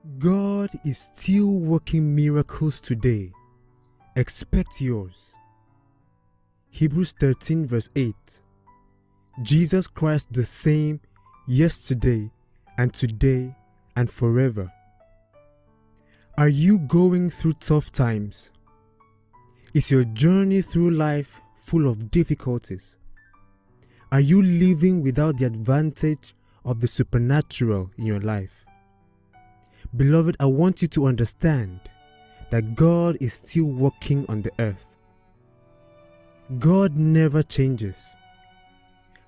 God is still working miracles today. Expect yours. Hebrews 13 verse 8. Jesus Christ the same yesterday and today and forever. Are you going through tough times? Is your journey through life full of difficulties? Are you living without the advantage of the supernatural in your life? Beloved, I want you to understand that God is still working on the earth. God never changes.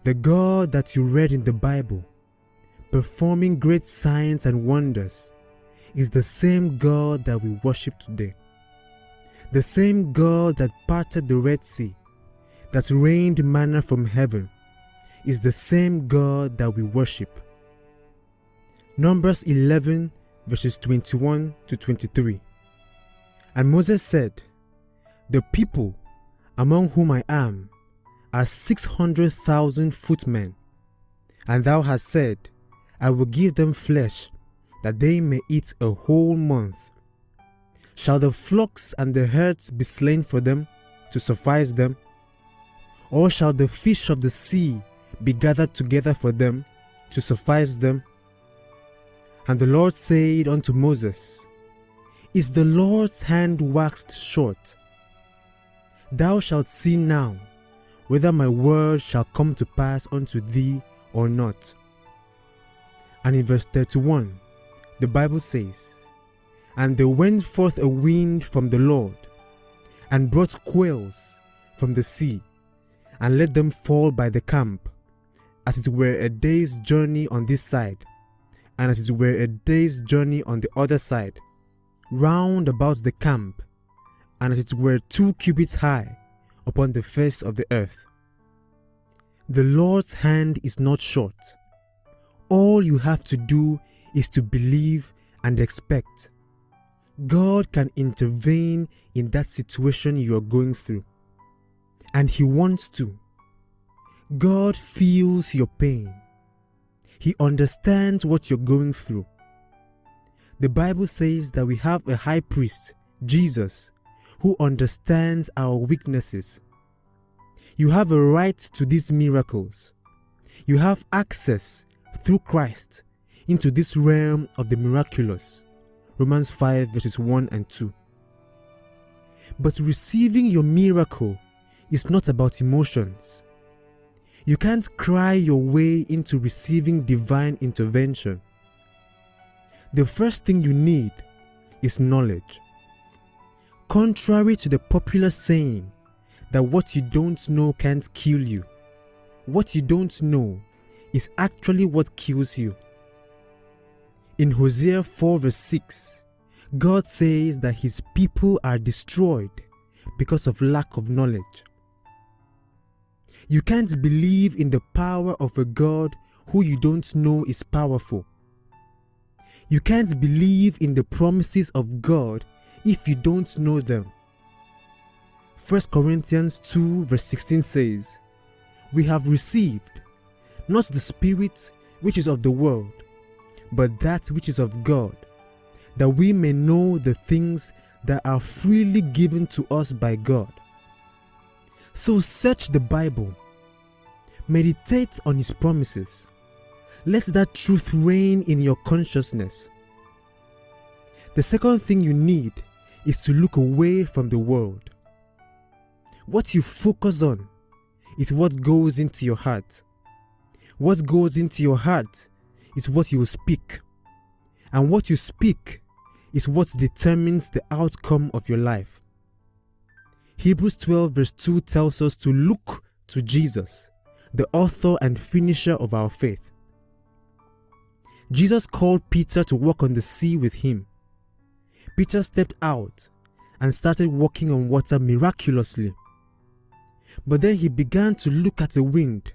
The God that you read in the Bible, performing great signs and wonders, is the same God that we worship today. The same God that parted the Red Sea, that rained manna from heaven, is the same God that we worship. Numbers 11 verses 21 to 23. And Moses said, "The people among whom I am are 600,000 footmen, and thou hast said, I will give them flesh, that they may eat a whole month. Shall the flocks and the herds be slain for them, to suffice them? Or shall the fish of the sea be gathered together for them, to suffice them?" And the Lord said unto Moses, "Is the Lord's hand waxed short? Thou shalt see now whether my word shall come to pass unto thee or not." And in verse 31, the Bible says, "And there went forth a wind from the Lord, and brought quails from the sea, and let them fall by the camp, as it were a day's journey on this side, and as it were a day's journey on the other side, round about the camp, and as it were 2 cubits high upon the face of the earth." The Lord's hand is not short. All you have to do is to believe and expect. God can intervene in that situation you are going through, and He wants to. God feels your pain. He understands what you're going through. The Bible says that we have a high priest, Jesus, who understands our weaknesses. You have a right to these miracles. You have access through Christ into this realm of the miraculous. Romans 5 verses 1 and 2. But receiving your miracle is not about emotions. You can't cry your way into receiving divine intervention. The first thing you need is knowledge. Contrary to the popular saying that what you don't know can't kill you, what you don't know is actually what kills you. In Hosea 4 verse 6, God says that His people are destroyed because of lack of knowledge. You can't believe in the power of a God who you don't know is powerful. You can't believe in the promises of God if you don't know them. 1 Corinthians 2 verse 16 says, "We have received not the spirit which is of the world, but that which is of God, that we may know the things that are freely given to us by God." So search the Bible. Meditate on His promises. Let that truth reign in your consciousness. The second thing you need is to look away from the world. What you focus on is what goes into your heart. What goes into your heart is what you will speak. And what you speak is what determines the outcome of your life. Hebrews 12 verse 2 tells us to look to Jesus, the author and finisher of our faith. Jesus called Peter to walk on the sea with Him. Peter stepped out and started walking on water miraculously. But then he began to look at the wind,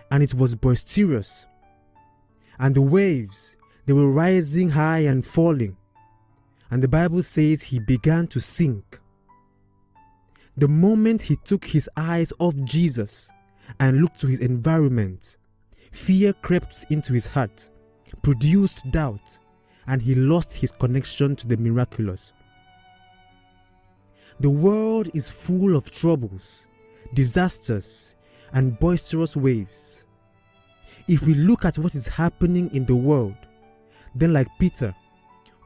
and it was boisterous. And the waves, they were rising high and falling. And the Bible says he began to sink. The moment he took his eyes off Jesus and looked to his environment, fear crept into his heart, produced doubt, and he lost his connection to the miraculous. The world is full of troubles, disasters, and boisterous waves. If we look at what is happening in the world, then like Peter,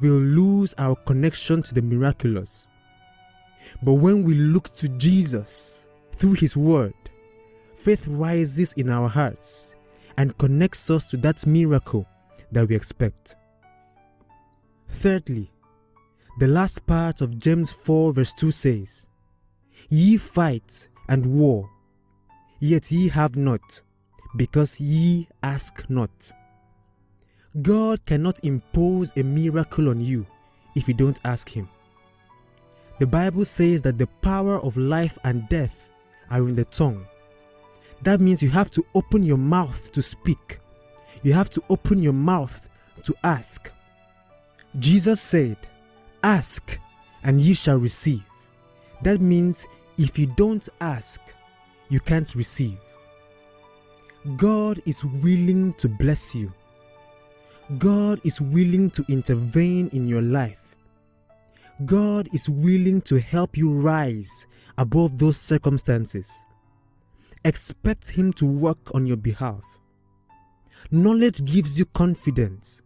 we'll lose our connection to the miraculous. But when we look to Jesus through his word, faith rises in our hearts and connects us to that miracle that we expect. Thirdly, the last part of James 4 verse 2 says, "Ye fight and war, yet ye have not, because ye ask not." God cannot impose a miracle on you if you don't ask him. The Bible says that the power of life and death are in the tongue. That means you have to open your mouth to speak. You have to open your mouth to ask. Jesus said, "Ask and ye shall receive." That means if you don't ask, you can't receive. God is willing to bless you. God is willing to intervene in your life. God is willing to help you rise above those circumstances. Expect him to work on your behalf. Knowledge gives you confidence.